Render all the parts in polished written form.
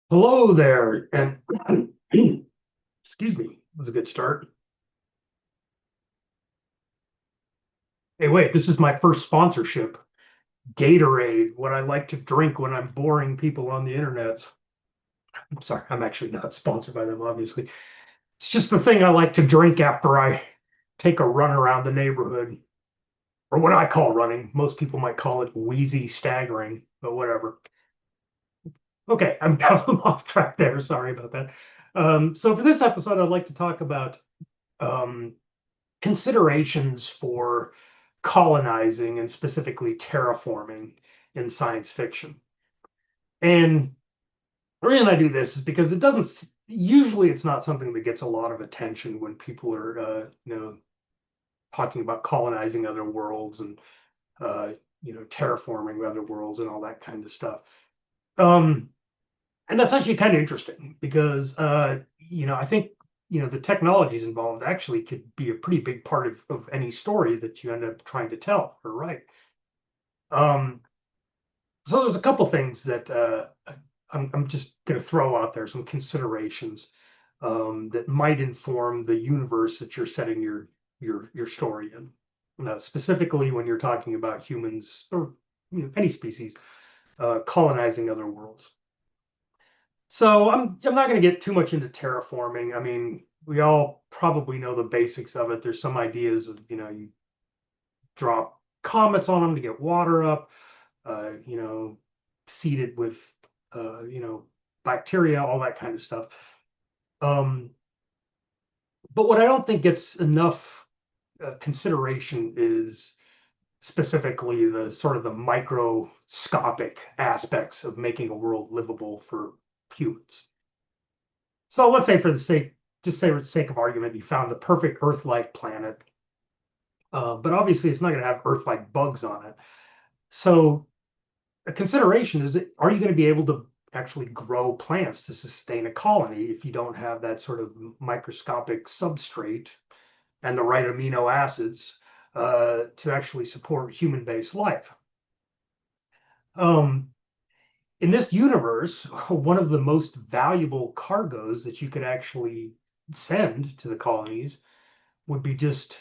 Hello there, and excuse me, that was a good start. Hey, wait, this is my first sponsorship. Gatorade, what I like to drink when I'm boring people on the internet. I'm sorry, I'm actually not sponsored by them, obviously. It's just the thing I like to drink after I take a run around the neighborhood, or what I call running. Most people might call it wheezy staggering, but whatever. Okay, I'm off track there. Sorry about that. So for this episode, I'd like to talk about um, considerations for colonizing and specifically terraforming in science fiction. And the reason I do this is because it doesn't usually it's not something that gets a lot of attention when people are talking about colonizing other worlds and uh, terraforming other worlds and all that kind of stuff. Um, and that's actually kind of interesting because I think the technologies involved actually could be a pretty big part of any story that you end up trying to tell or write. Um, so there's a couple things that I'm just going to throw out there, some considerations that might inform the universe that you're setting your story in. Specifically, when you're talking about humans or any species colonizing other worlds. So I'm not going to get too much into terraforming. I mean, we all probably know the basics of it. There's some ideas of, you drop comets on them to get water up, uh, you know, seed it with, bacteria, all that kind of stuff. Um, but what I don't think gets enough consideration is specifically the sort of the microscopic aspects of making a world livable for humans. So let's say just say for the sake of argument, you found the perfect Earth-like planet, but obviously it's not going to have Earth-like bugs on it. So a consideration is, are you going to be able to actually grow plants to sustain a colony if you don't have that sort of microscopic substrate and the right amino acids to actually support human-based life? Um, in this universe, one of the most valuable cargoes that you could actually send to the colonies would be just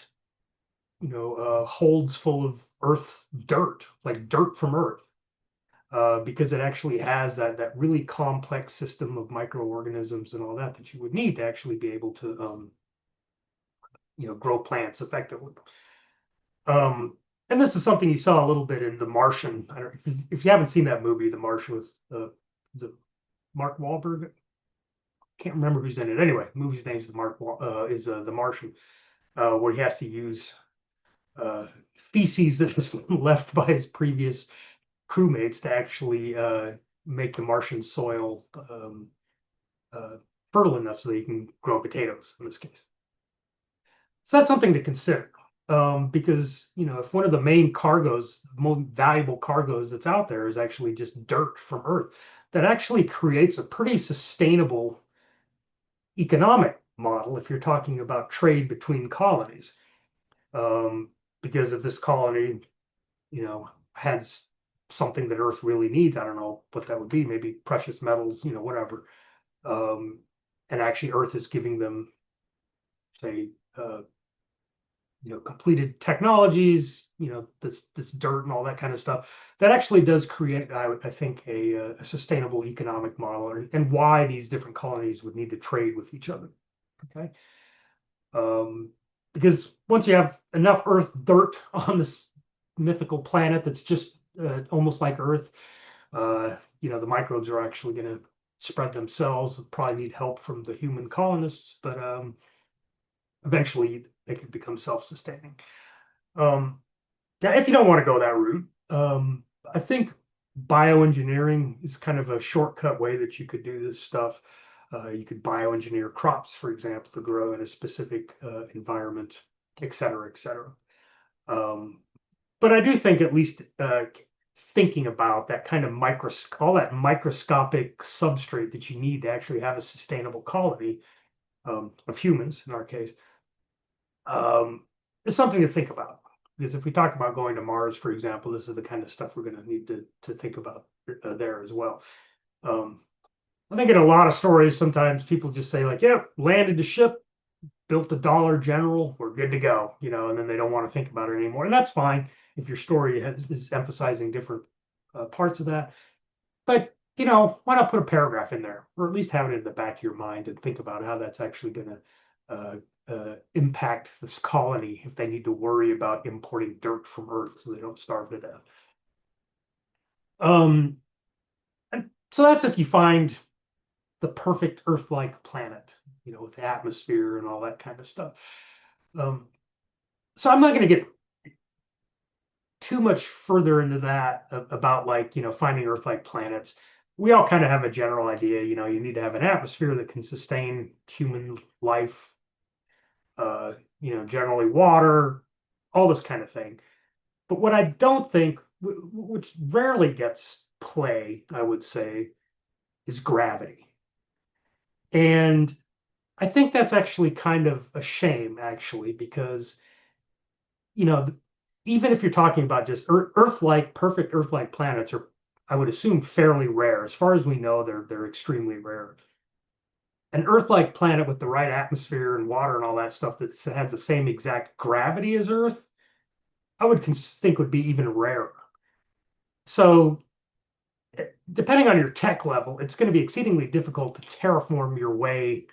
holds full of earth dirt, like dirt from earth, because it actually has that really complex system of microorganisms and all that you would need to actually be able to grow plants effectively. Um, and this is something you saw a little bit in The Martian. I don't, if you haven't seen that movie, The Martian, with the Mark Wahlberg. Can't remember who's in it. Anyway, the movie's name is The Martian, where he has to use feces that is left by his previous crewmates to actually make the Martian soil uh, fertile enough so that you can grow potatoes in this case. So that's something to consider. Because if one of the main cargoes, most valuable cargoes that's out there is actually just dirt from Earth, that actually creates a pretty sustainable economic model if you're talking about trade between colonies. Um, because if this colony, has something that Earth really needs, I don't know what that would be, maybe precious metals, whatever. Um, and actually, Earth is giving them, say, completed technologies, this dirt and all that kind of stuff. That actually does create, I think, a sustainable economic model, and why these different colonies would need to trade with each other. Okay. Um, because once you have enough Earth dirt on this mythical planet that's just almost like Earth, the microbes are actually going to spread themselves. Probably need help from the human colonists, but eventually they could become self-sustaining. Um, Now, if you don't want to go that route, I think bioengineering is kind of a shortcut way that you could do this stuff. You could bioengineer crops, for example, to grow in a specific environment, et cetera, et cetera. Um, but I do think at least thinking about that kind of all that microscopic substrate that you need to actually have a sustainable colony of humans, in our case, is something to think about. Because if we talk about going to Mars, for example, this is the kind of stuff we're going to need to think about there as well. Um, I think in a lot of stories, sometimes people just say like, "Yeah, landed the ship, built a Dollar General, we're good to go," and then they don't want to think about it anymore, and that's fine if your story is emphasizing different parts of that. But why not put a paragraph in there, or at least have it in the back of your mind and think about how that's actually going to impact this colony if they need to worry about importing dirt from Earth so they don't starve to death. Um, and so that's if you find the perfect Earth-like planet, with the atmosphere and all that kind of stuff. Um, so I'm not going to get too much further into that about like finding Earth-like planets. We all kind of have a general idea. You need to have an atmosphere that can sustain human life. Generally water, all this kind of thing. But what I don't think, which rarely gets play, I would say, is gravity. And I think that's actually kind of a shame, actually, because you know, even if you're talking about just Earth-like, perfect Earth-like planets are, I would assume, fairly rare. As far as we know, they're extremely rare. An Earth-like planet with the right atmosphere and water and all that stuff that has the same exact gravity as Earth, I would think would be even rarer. So, depending on your tech level, it's going to be exceedingly difficult to terraform your way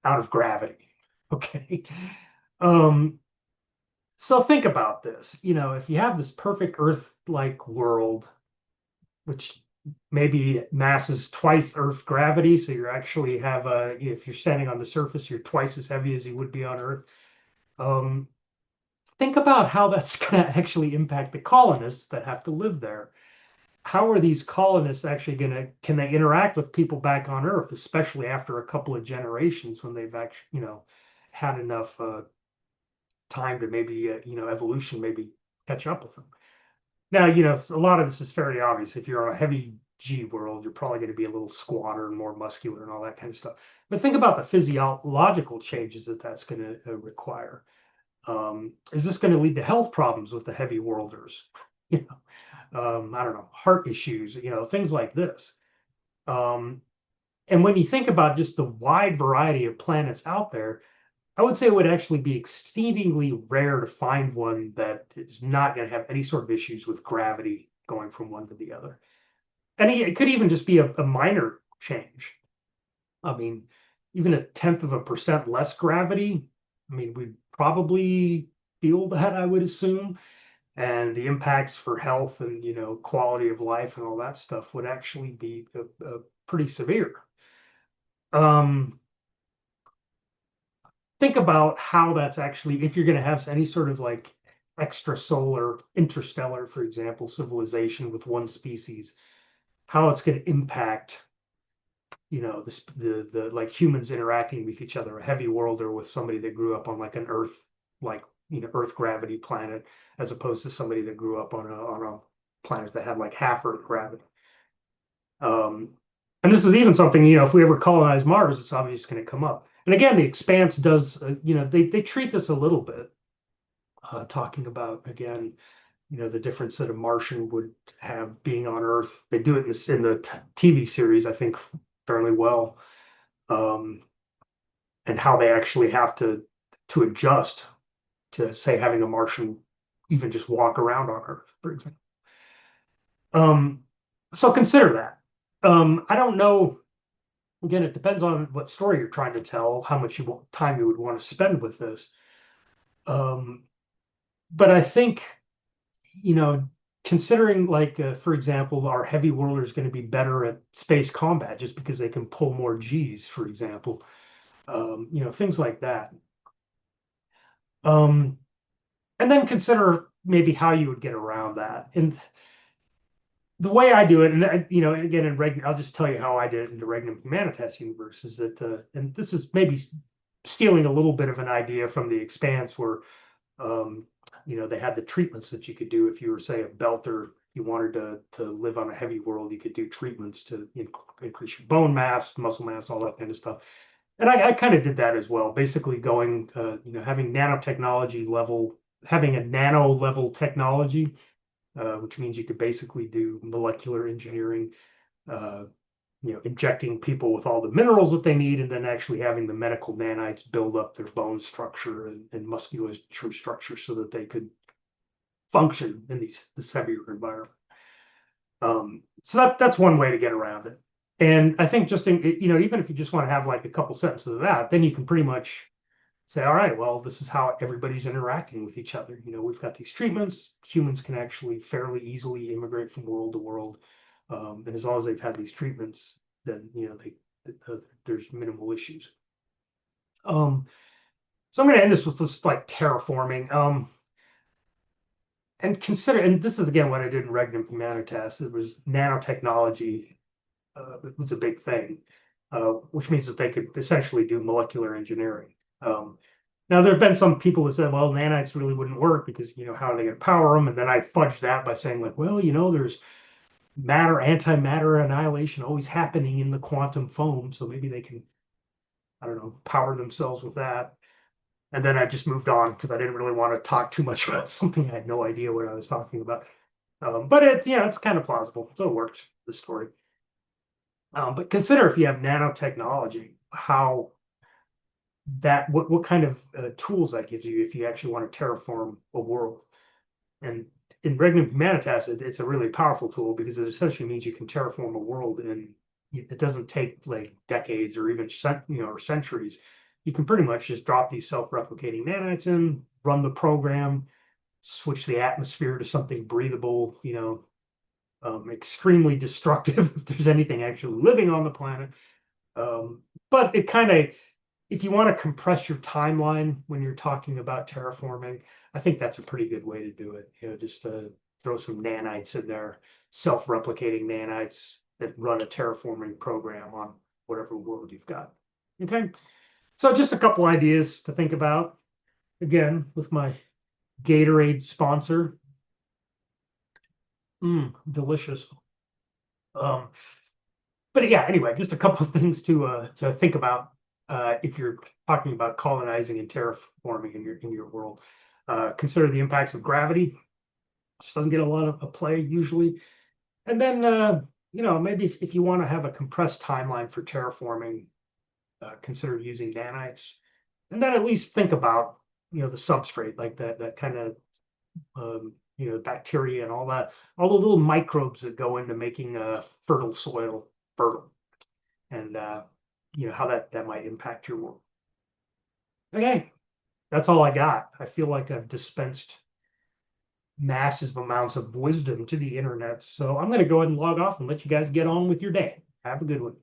out of gravity. Okay. Um, so think about this. If you have this perfect Earth-like world, which maybe mass is twice Earth gravity, so you actually have if you're standing on the surface, you're twice as heavy as you would be on Earth. Um, think about how that's going to actually impact the colonists that have to live there. How are these colonists actually going to, can they interact with people back on Earth, especially after a couple of generations when they've actually, had enough time to maybe, evolution maybe catch up with them. Now, a lot of this is fairly obvious. If you're on a heavy G world, you're probably going to be a little squatter and more muscular and all that kind of stuff. But think about the physiological changes that that's going to require. Is this going to lead to health problems with the heavy worlders? You I don't know, heart issues, things like this. Um, and when you think about just the wide variety of planets out there, I would say it would actually be exceedingly rare to find one that is not going to have any sort of issues with gravity going from one to the other. And it could even just be a minor change. I mean, even a tenth of a percent less gravity, I mean, we'd probably feel that, I would assume. And the impacts for health and, quality of life and all that stuff would actually be pretty severe. Um, think about how that's actually, if you're going to have any sort of like extrasolar, interstellar, for example, civilization with one species, how it's going to impact, this the like humans interacting with each other, a heavy worlder with somebody that grew up on like an Earth, like Earth gravity planet, as opposed to somebody that grew up on a planet that had like half Earth gravity. Um, and this is even something, if we ever colonize Mars, it's obviously going to come up. And again, the Expanse does, they treat this a little bit, talking about again, the difference that a Martian would have being on Earth. They do it in the TV series, I think, fairly well, um, and how they actually have to adjust to say having a Martian even just walk around on Earth, for example. Um, so consider that. I don't know. Again, it depends on what story you're trying to tell, how much time you would want to spend with this. Um, but I think, you know, considering like, for example, our heavy world is going to be better at space combat just because they can pull more G's, for example, things like that. Um, and then consider maybe how you would get around that. And the way I do it, and again, I'll just tell you how I did it in the Regnum Humanitas universe, is that, and this is maybe stealing a little bit of an idea from the Expanse, where, um, they had the treatments that you could do if you were, say, a belter. You wanted to live on a heavy world, you could do treatments to increase your bone mass, muscle mass, all that kind of stuff. And I kind of did that as well, basically going, having nanotechnology level, having a nano level technology, which means you could basically do molecular engineering, uh, injecting people with all the minerals that they need, and then actually having the medical nanites build up their bone structure and musculature structure so that they could function in this heavier environment. So that's one way to get around it. And I think just even if you just want to have like a couple sentences of that, then you can pretty much say, all right, well, this is how everybody's interacting with each other. We've got these treatments. Humans can actually fairly easily immigrate from world to world, and as long as they've had these treatments, then there's minimal issues. So I'm going to end this with just like terraforming. And consider, and this is again what I did in Regnum Humanitas. It was nanotechnology. It was a big thing, which means that they could essentially do molecular engineering. Now, there have been some people who said, well, nanites really wouldn't work because, how are they going to power them? And then I fudged that by saying, like, well, there's antimatter annihilation always happening in the quantum foam. So maybe they can, I don't know, power themselves with that. And then I just moved on because I didn't really want to talk too much about something I had no idea what I was talking about. But it's kind of plausible. So it works, the story. But consider if you have nanotechnology, how what kind of tools that gives you if you actually want to terraform a world. And in Regnum Humanitas, it's a really powerful tool because it essentially means you can terraform a world, and it doesn't take like decades or even or centuries. You can pretty much just drop these self-replicating nanites in, run the program, switch the atmosphere to something breathable, extremely destructive if there's anything actually living on the planet. But it kind of, if you want to compress your timeline when you're talking about terraforming, I think that's a pretty good way to do it. Just to throw some nanites in there, self-replicating nanites that run a terraforming program on whatever world you've got. Okay, so just a couple ideas to think about. Again, with my Gatorade sponsor. Delicious. But yeah, anyway, just a couple of things to think about if you're talking about colonizing and terraforming in your world. Consider the impacts of gravity, which doesn't get a lot of play usually. And then maybe if you want to have a compressed timeline for terraforming, consider using nanites. And then at least think about the substrate, like that kind of bacteria and all the little microbes that go into making fertile soil fertile, and how that might impact your world. Okay, that's all I got. I feel like I've dispensed massive amounts of wisdom to the internet, so I'm going to go ahead and log off and let you guys get on with your day. Have a good one.